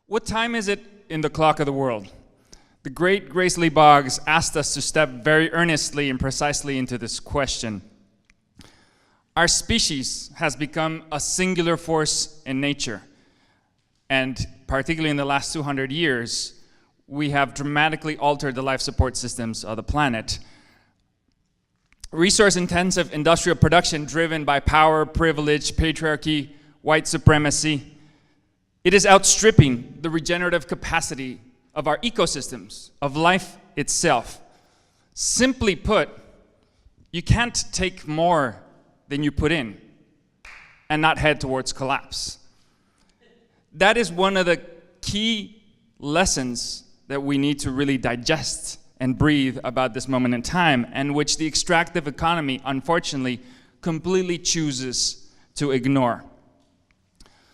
What time is it in the clock of the world? The great Grace Lee Boggs asked us to step very earnestly and precisely into this question. Our species has become a singular force in nature, and particularly in the last 200 years, we have dramatically altered the life support systems of the planet. Resource-intensive industrial production driven by power, privilege, patriarchy, white supremacy, it is outstripping the regenerative capacity of our ecosystems, of life itself. Simply put, you can't take more than you put in and not head towards collapse. That is one of the key lessons that we need to really digest and breathe about this moment in time, and which the extractive economy, unfortunately, completely chooses to ignore.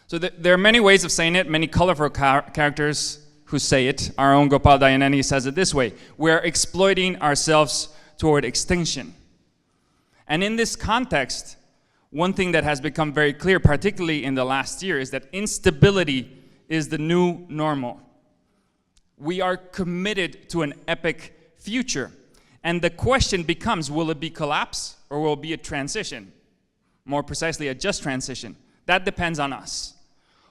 So there are many ways of saying it, many colorful characters who say it. Our own Gopal Dayaneni says it this way: we're exploiting ourselves toward extinction. And in this context, one thing that has become very clear, particularly in the last year, is that instability is the new normal. We are committed to an epic future. And the question becomes, will it be collapse or will it be a transition? More precisely, a just transition. That depends on us.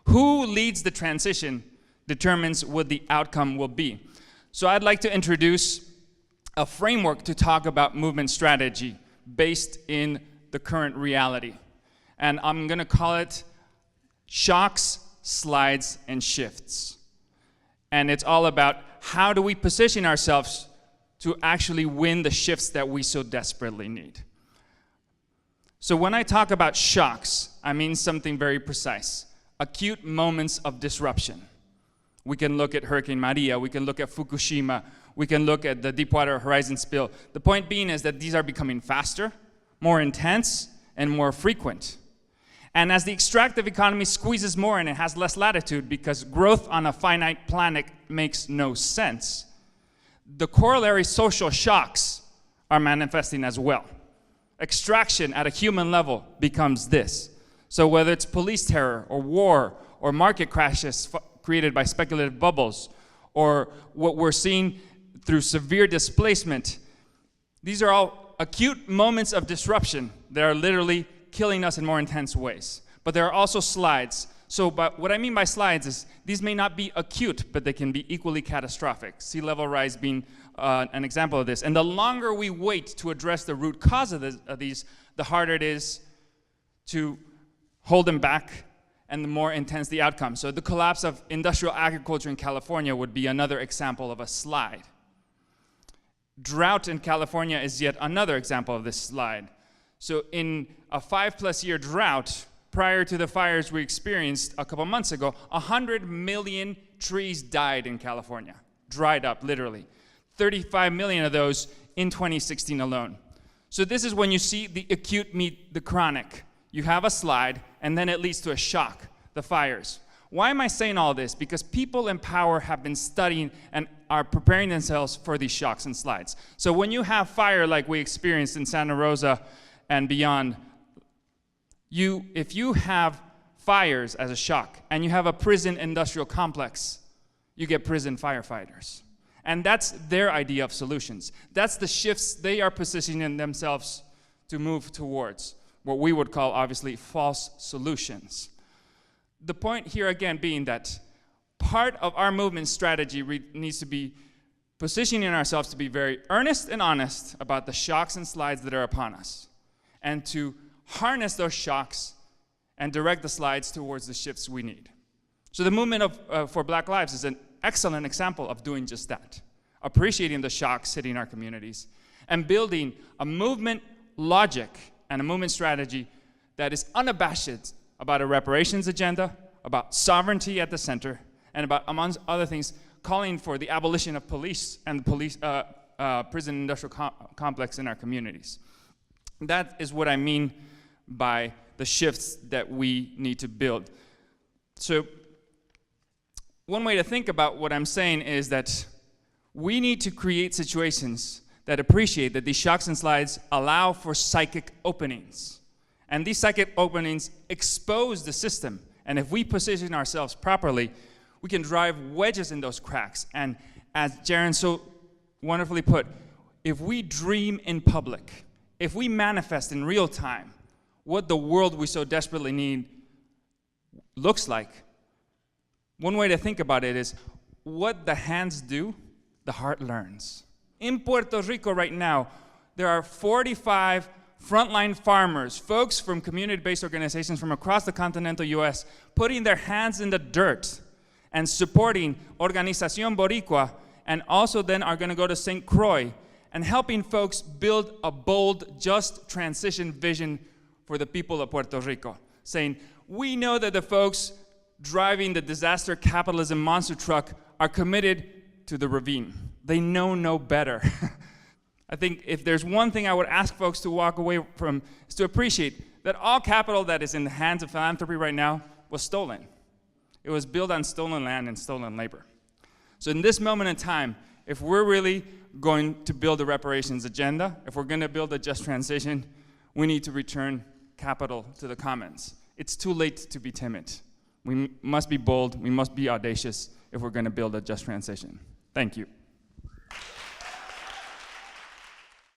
Who leads the transition determines what the outcome will be. So I'd like to introduce a framework to talk about movement strategy based in the current reality. And I'm going to call it shocks, slides, and shifts. And it's all about how do we position ourselves to actually win the shifts that we so desperately need. So when I talk about shocks, I mean something very precise. Acute moments of disruption. We can look at Hurricane Maria, we can look at Fukushima, we can look at the Deepwater Horizon spill. The point being is that these are becoming faster, more intense, and more frequent. And as the extractive economy squeezes more and it has less latitude because growth on a finite planet makes no sense, the corollary social shocks are manifesting as well. Extraction at a human level becomes this. So whether it's police terror or war or market crashes created by speculative bubbles or what we're seeing through severe displacement, these are all acute moments of disruption that are literally killing us in more intense ways. But there are also slides. So what I mean by slides is these may not be acute, but they can be equally catastrophic. Sea level rise being an example of this. And the longer we wait to address the root cause of these, the harder it is to hold them back and the more intense the outcome. So the collapse of industrial agriculture in California would be another example of a slide. Drought in California is yet another example of this slide. So in a 5+ year drought, prior to the fires we experienced a couple months ago, 100 million trees died in California, dried up literally. 35 million of those in 2016 alone. So this is when you see the acute meet the chronic. You have a slide, and then it leads to a shock, the fires. Why am I saying all this? Because people in power have been studying and are preparing themselves for these shocks and slides. So when you have fire like we experienced in Santa Rosa and beyond, if you have fires as a shock and you have a prison industrial complex, you get prison firefighters. And that's their idea of solutions. That's the shifts they are positioning themselves to move towards. What we would call, obviously, false solutions. The point here, again, being that part of our movement strategy needs to be positioning ourselves to be very earnest and honest about the shocks and slides that are upon us, and to harness those shocks and direct the slides towards the shifts we need. So the movement for Black Lives is an excellent example of doing just that, appreciating the shocks hitting our communities, and building a movement logic and a movement strategy that is unabashed about a reparations agenda, about sovereignty at the center, and about, among other things, calling for the abolition of police and the police prison industrial complex in our communities. That is what I mean by the shifts that we need to build. So one way to think about what I'm saying is that we need to create situations that appreciate that these shocks and slides allow for psychic openings. And these psychic openings expose the system. And if we position ourselves properly, We can drive wedges in those cracks. And as Jaron so wonderfully put, if we dream in public, if we manifest in real time what the world we so desperately need looks like, one way to think about it is what the hands do, the heart learns. In Puerto Rico right now, there are 45 frontline farmers, folks from community-based organizations from across the continental US, putting their hands in the dirt and supporting Organización Boricua, and also then are going to go to St. Croix and helping folks build a bold, just transition vision for the people of Puerto Rico, saying, we know that the folks driving the disaster capitalism monster truck are committed to the ravine. They know no better. I think if there's one thing I would ask folks to walk away from is to appreciate that all capital that is in the hands of philanthropy right now was stolen. It was built on stolen land and stolen labor. So in this moment in time, if we're really going to build a reparations agenda, if we're going to build a just transition, we need to return capital to the commons. It's too late to be timid. We must be bold, we must be audacious if we're going to build a just transition. Thank you.